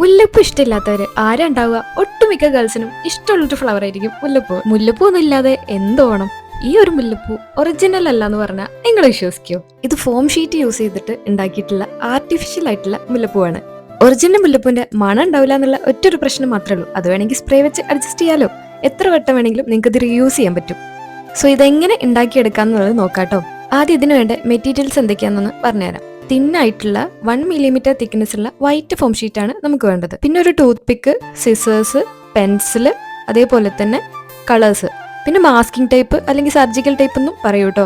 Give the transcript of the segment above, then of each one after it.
മുല്ലപ്പൂ ഇഷ്ടമില്ലാത്തവര് ആരാ ഉണ്ടാവുക? ഒട്ടുമിക്ക ഗേൾസിനും ഇഷ്ടമുള്ളൊരു ഫ്ലവർ ആയിരിക്കും മുല്ലപ്പൂ. മുല്ലപ്പൂ ഒന്നും ഇല്ലാതെ എന്തോണം. ഈ ഒരു മുല്ലപ്പൂ ഒറിജിനൽ അല്ല എന്ന് പറഞ്ഞാൽ നിങ്ങൾ വിശ്വസിക്കോ? ഇത് ഫോം ഷീറ്റ് യൂസ് ചെയ്തിട്ട് ഉണ്ടാക്കിയിട്ടുള്ള ആർട്ടിഫിഷ്യൽ ആയിട്ടുള്ള മുല്ലപ്പൂവാണ്. ഒറിജിനൽ മുല്ലപ്പൂവിന്റെ മണം ഉണ്ടാവില്ല എന്നുള്ള ഒറ്റൊരു പ്രശ്നം മാത്രമേ ഉള്ളൂ. അത് വേണമെങ്കിൽ സ്പ്രേ വെച്ച് അഡ്ജസ്റ്റ് ചെയ്യാലോ. എത്ര വട്ടം വേണമെങ്കിലും നിങ്ങൾക്ക് ഇത് റീയൂസ് ചെയ്യാൻ പറ്റും. സോ ഇതെങ്ങനെ ഉണ്ടാക്കിയെടുക്കാന്നുള്ളത് നോക്കാട്ടോ. ആദ്യം ഇതിനു വേണ്ട മെറ്റീരിയൽസ് എന്തൊക്കെയാണെന്ന് പറഞ്ഞുതരാം. തിന്നായിട്ടുള്ള 1 മില്ലിമീറ്റർ തിക്നെസ് ഉള്ള വൈറ്റ് ഫോം ഷീറ്റാണ് നമുക്ക് വേണ്ടത്. പിന്നെ ഒരു ടൂത്ത് പിക്ക്, സിസേഴ്സ്, പെൻസില്, അതേപോലെ തന്നെ കളേഴ്സ്, പിന്നെ മാസ്കിംഗ് ടേപ്പ് അല്ലെങ്കിൽ സർജിക്കൽ ടേപ്പ് എന്നും പറയൂ കേട്ടോ.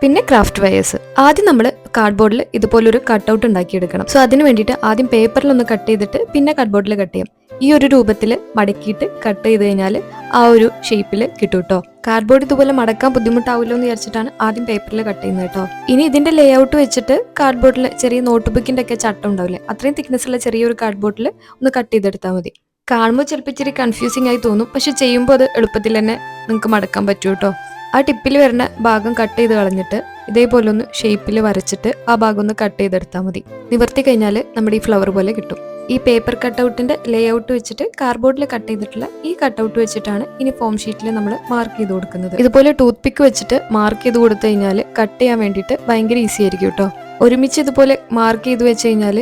പിന്നെ ക്രാഫ്റ്റ് വയേഴ്സ്. ആദ്യം നമ്മൾ കാർഡ്ബോർഡിൽ ഇതുപോലൊരു കട്ടൗട്ട് ഉണ്ടാക്കിയെടുക്കണം. സോ അതിന് വേണ്ടിയിട്ട് ആദ്യം പേപ്പറിലൊന്ന് കട്ട് ചെയ്തിട്ട് പിന്നെ കാർഡ്ബോർഡിൽ കട്ട് ചെയ്യാം. ഈ ഒരു രൂപത്തിൽ മടക്കിയിട്ട് കട്ട് ചെയ്ത് കഴിഞ്ഞാൽ ആ ഒരു ഷേപ്പിൽ കിട്ടും കേട്ടോ. കാർഡ്ബോർഡ് ഇതുപോലെ മടക്കാൻ ബുദ്ധിമുട്ടാവില്ലോ എന്ന് വിചാരിച്ചിട്ടാണ് ആദ്യം പേപ്പറിൽ കട്ട് ചെയ്യുന്നത് കേട്ടോ. ഇനി ഇതിന്റെ ലേ ഔട്ട് വെച്ചിട്ട് കാർഡ്ബോർഡിൽ ചെറിയ നോട്ട് ബുക്കിന്റെ ഒക്കെ ചട്ടം ഉണ്ടാവില്ലേ, അത്രയും തിക്നെസ് ഉള്ള ചെറിയൊരു കാർഡ്ബോർഡിൽ ഒന്ന് കട്ട് ചെയ്തെടുത്താൽ മതി. കാണുമ്പോൾ ചിലപ്പോൾ ഇച്ചിരി കൺഫ്യൂസിംഗ് ആയി തോന്നും, പക്ഷെ ചെയ്യുമ്പോൾ അത് എളുപ്പത്തിൽ തന്നെ നിങ്ങൾക്ക് മടക്കാൻ പറ്റും കേട്ടോ. ആ ടിപ്പിൽ വരുന്ന ഭാഗം കട്ട് ചെയ്ത് കളഞ്ഞിട്ട് ഇതേപോലെ ഒന്ന് ഷേപ്പിൽ വരച്ചിട്ട് ആ ഭാഗം ഒന്ന് കട്ട് ചെയ്തെടുത്താൽ മതി. നിവർത്തി കഴിഞ്ഞാൽ നമ്മുടെ ഈ ഫ്ലവർ പോലെ കിട്ടും. ഈ പേപ്പർ കട്ടൗട്ടിന്റെ ലേ ഔട്ട് വെച്ചിട്ട് കാർഡ്ബോർഡിൽ കട്ട് ചെയ്തിട്ടുള്ള ഈ കട്ടൗട്ട് വെച്ചിട്ടാണ് ഇനി ഫോം ഷീറ്റിൽ നമ്മൾ മാർക്ക് ചെയ്ത് കൊടുക്കുന്നത്. ഇതുപോലെ ടൂത്ത് പിക്ക് വെച്ചിട്ട് മാർക്ക് ചെയ്ത് കൊടുത്തു കഴിഞ്ഞാൽ കട്ട് ചെയ്യാൻ വേണ്ടിയിട്ട് ഭയങ്കര ഈസി ആയിരിക്കും കേട്ടോ. ഒരുമിച്ച് ഇതുപോലെ മാർക്ക് ചെയ്ത് വെച്ച് കഴിഞ്ഞാൽ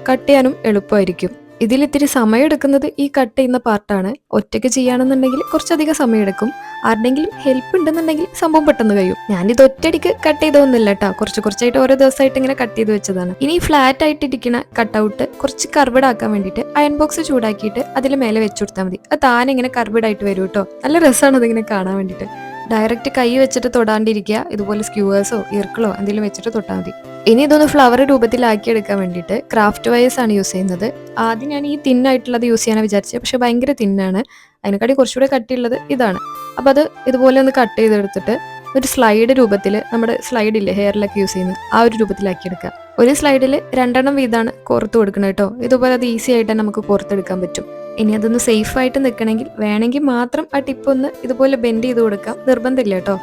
കട്ട് ചെയ്യാനും എളുപ്പമായിരിക്കും. ഇതിൽ ഇത്തിരി സമയം എടുക്കുന്നത് ഈ കട്ട് ചെയ്യുന്ന പാർട്ടാണ്. ഒറ്റയ്ക്ക് ചെയ്യുകയാണെന്നുണ്ടെങ്കിൽ കുറച്ചധികം സമയം എടുക്കും. ആരുടെങ്കിലും ഹെൽപ്പ് ഉണ്ടെന്നുണ്ടെങ്കിൽ സംഭവം പെട്ടെന്ന് കഴിയും. ഞാനിത് ഒറ്റയടിക്ക് കട്ട് ചെയ്തൊന്നുമില്ല കേട്ടോ, കുറച്ചായിട്ട് ഓരോ ദിവസമായിട്ട് ഇങ്ങനെ കട്ട് ചെയ്ത് വെച്ചതാണ്. ഇനി ഫ്ലാറ്റ് ആയിട്ടിരിക്കുന്ന കട്ടൗട്ട് കുറച്ച് കർവഡ് ആക്കാൻ വേണ്ടിയിട്ട് അയൺ ബോക്സ് ചൂടാക്കിയിട്ട് അതിൽ മേലെ വെച്ചു കൊടുത്താൽ മതി. അത് താനെ ഇങ്ങനെ കർവഡ് ആയിട്ട് വരും കേട്ടോ. നല്ല രസമാണ് അതിങ്ങനെ കാണാൻ വേണ്ടിയിട്ട്. ഡയറക്റ്റ് കൈ വെച്ചിട്ട് തൊടാണ്ടിരിക്കുക, ഇതുപോലെ സ്ക്യൂവേഴ്സോ ഇർക്കിളോ എന്തെങ്കിലും വെച്ചിട്ട് തൊട്ടാൽ മതി. ഇനി ഇതൊന്ന് ഫ്ലവർ രൂപത്തിലാക്കി എടുക്കാൻ വേണ്ടിയിട്ട് ക്രാഫ്റ്റ് വയേഴ്സ് ആണ് യൂസ് ചെയ്യുന്നത്. ആദ്യം ഞാൻ ഈ തിന്നായിട്ടുള്ളത് യൂസ് ചെയ്യാനാണ് വിചാരിച്ചത്, പക്ഷെ ഭയങ്കര തിന്നാണ്. അതിനെക്കാട്ടി കുറച്ചുകൂടെ കട്ടിയുള്ളത് ഇതാണ്. അപ്പോൾ അത് ഇതുപോലെ ഒന്ന് കട്ട് ചെയ്തെടുത്തിട്ട് ഒരു സ്ലൈഡ് രൂപത്തിൽ, നമ്മുടെ സ്ലൈഡില്ലേ ഹെയറിലൊക്കെ യൂസ് ചെയ്യുന്നത്, ആ ഒരു രൂപത്തിലാക്കി എടുക്കുക. ഒരു സ്ലൈഡിൽ 2 വീതമാണ് കോർത്ത് കൊടുക്കുന്നത് കേട്ടോ. ഇതുപോലെ അത് ഈസി ആയിട്ട് നമുക്ക് കോർത്തെടുക്കാൻ പറ്റും. ഇനി അതൊന്ന് സേഫ് ആയിട്ട് നിൽക്കണമെങ്കിൽ വേണമെങ്കിൽ മാത്രം ആ ടിപ്പ് ഒന്ന് ഇതുപോലെ ബെൻഡ് ചെയ്ത് കൊടുക്കാം, നിർബന്ധമില്ല കേട്ടോ.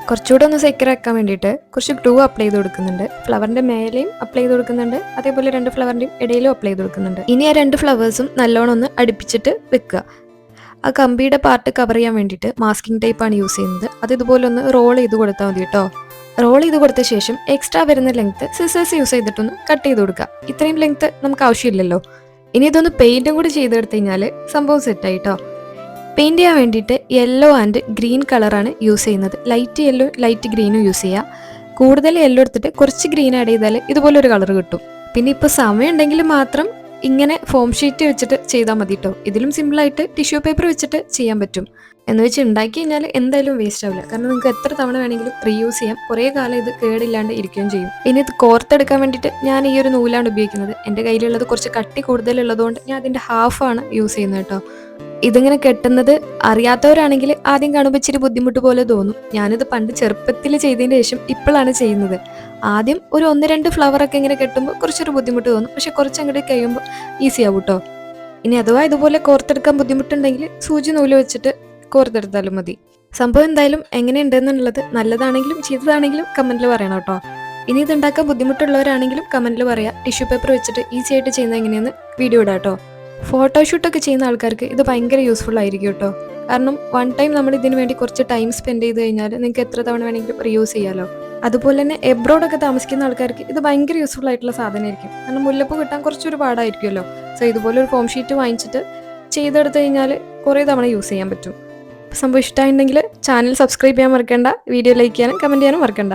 കുറച്ചുകൂടെ ഒന്ന് സെക്യൂർ ആക്കാൻ വേണ്ടിയിട്ട് കുറച്ച് ഗ്ലൂ അപ്ലൈ ചെയ്ത് കൊടുക്കുന്നുണ്ട്. ഫ്ലവറിന്റെ മേലെയും അപ്ലൈ ചെയ്ത് കൊടുക്കുന്നുണ്ട്, അതേപോലെ 2 ഫ്ലവറിന്റെയും ഇടയിലും അപ്ലൈ ചെയ്ത് കൊടുക്കുന്നുണ്ട്. ഇനി ആ 2 ഫ്ലവേഴ്സും നല്ലോണം ഒന്ന് അടുപ്പിച്ചിട്ട് വെക്കുക. ആ കമ്പിയുടെ പാർട്ട് കവർ ചെയ്യാൻ വേണ്ടിയിട്ട് മാസ്കിംഗ് ടേപ്പാണ് യൂസ് ചെയ്യുന്നത്. അത് ഇതുപോലെ ഒന്ന് റോൾ ചെയ്ത് കൊടുത്താൽ മതി കേട്ടോ. റോൾ ചെയ്ത് കൊടുത്ത ശേഷം എക്സ്ട്രാ വരുന്ന ലെങ്ത് സിസേഴ്സ് യൂസ് ചെയ്തിട്ടൊന്ന് കട്ട് ചെയ്ത് കൊടുക്കുക. ഇത്രയും ലെങ്ത് നമുക്ക് ആവശ്യമില്ലല്ലോ. ഇനി ഇതൊന്ന് പെയിന്റും കൂടി ചെയ്തെടുത്തു കഴിഞ്ഞാൽ സംഭവം സെറ്റായിട്ടോ. പെയിന്റ് ചെയ്യാൻ വേണ്ടിയിട്ട് യെല്ലോ ആൻഡ് ഗ്രീൻ കളറാണ് യൂസ് ചെയ്യുന്നത്. ലൈറ്റ് യെല്ലോ ലൈറ്റ് ഗ്രീനും യൂസ് ചെയ്യുക. കൂടുതൽ യെല്ലോ എടുത്തിട്ട് കുറച്ച് ഗ്രീൻ ആഡ് ചെയ്താൽ ഇതുപോലെ ഒരു കളർ കിട്ടും. പിന്നെ ഇപ്പോൾ സമയം ഉണ്ടെങ്കിൽ മാത്രം ഇങ്ങനെ ഫോം ഷീറ്റ് വെച്ചിട്ട് ചെയ്താൽ മതി കേട്ടോ. ഇതിലും സിമ്പിളായിട്ട് ടിഷ്യൂ പേപ്പർ വെച്ചിട്ട് ചെയ്യാൻ പറ്റും. എന്ന് വെച്ച് ഉണ്ടാക്കി കഴിഞ്ഞാൽ എന്തായാലും വേസ്റ്റ് ആവില്ല, കാരണം നിങ്ങൾക്ക് എത്ര തവണ വേണമെങ്കിലും റീയൂസ് ചെയ്യാം. കുറേ കാലം ഇത് കേടില്ലാണ്ട് ഇരിക്കുകയും ചെയ്യും. ഇനി ഇത് കോർത്തെടുക്കാൻ വേണ്ടിയിട്ട് ഞാൻ ഈ ഒരു നൂലാണ് ഉപയോഗിക്കുന്നത്. എൻ്റെ കയ്യിലുള്ളത് കുറച്ച് കട്ടി കൂടുതലുള്ളതുകൊണ്ട് ഞാൻ അതിൻ്റെ ഹാഫാണ് യൂസ് ചെയ്യുന്നത് കേട്ടോ. ഇതിങ്ങനെ കെട്ടുന്നത് അറിയാത്തവരാണെങ്കിൽ ആദ്യം കാണുമ്പോൾ ഇച്ചിരി ബുദ്ധിമുട്ട് പോലെ തോന്നും. ഞാനിത് പണ്ട് ചെറുപ്പത്തിൽ ചെയ്തതിന് ശേഷം ഇപ്പോഴാണ് ചെയ്യുന്നത്. ആദ്യം ഒരു 1-2 ഫ്ലവറൊക്കെ ഇങ്ങനെ കെട്ടുമ്പോൾ കുറച്ചൊരു ബുദ്ധിമുട്ട് തോന്നും, പക്ഷെ കുറച്ചങ്ങോട്ട് കഴിയുമ്പോൾ ഈസി ആവും കേട്ടോ. ഇനി അഥവാ ഇതുപോലെ കോർത്തെടുക്കാൻ ബുദ്ധിമുട്ടുണ്ടെങ്കിൽ സൂചി നൂല് വെച്ചിട്ട് കോർത്തെടുത്താലും മതി. സംഭവം എന്തായാലും എങ്ങനെയുണ്ടെന്നുള്ളത് നല്ലതാണെങ്കിലും ചീത്തതാണെങ്കിലും കമന്റിൽ പറയണം കേട്ടോ. ഇനി ഇതുണ്ടാക്കാൻ ബുദ്ധിമുട്ടുള്ളവരാണെങ്കിലും കമന്റിൽ പറയാം. ടിഷ്യൂ പേപ്പർ വെച്ചിട്ട് ഈസി ആയിട്ട് ചെയ്യുന്നത് എങ്ങനെയെന്ന് വീഡിയോ ഇടാം കേട്ടോ. ഫോട്ടോഷൂട്ടൊക്കെ ചെയ്യുന്ന ആൾക്കാർക്ക് ഇത് ഭയങ്കര യൂസ്ഫുൾ ആയിരിക്കും കേട്ടോ. കാരണം 1 ടൈം നമ്മൾ ഇതിനു വേണ്ടി കുറച്ച് ടൈം സ്പെൻഡ് ചെയ്ത് കഴിഞ്ഞാൽ നിങ്ങൾക്ക് എത്ര തവണ വേണമെങ്കിലും റീയൂസ് ചെയ്യാമല്ലോ. അതുപോലെ തന്നെ എബ്രോഡൊക്കെ താമസിക്കുന്ന ആൾക്കാർക്ക് ഇത് ഭയങ്കര യൂസ്ഫുൾ ആയിട്ടുള്ള സാധനമായിരിക്കും. കാരണം മുല്ലപ്പൂ കിട്ടാൻ കുറച്ചൊരു പാടായിരിക്കുമല്ലോ. സോ ഇതുപോലെ ഒരു ഫോം ഷീറ്റ് വാങ്ങിച്ചിട്ട് ചെയ്തെടുത്ത് കഴിഞ്ഞാൽ കുറേ തവണ യൂസ് ചെയ്യാൻ പറ്റും. സംഭവം ഇഷ്ടമായിട്ടുണ്ടെങ്കിൽ ചാനൽ സബ്സ്ക്രൈബ് ചെയ്യാൻ മറക്കണ്ട, വീഡിയോ ലൈക്ക് ചെയ്യാനും കമൻറ്റ് ചെയ്യാനും മറക്കണ്ട.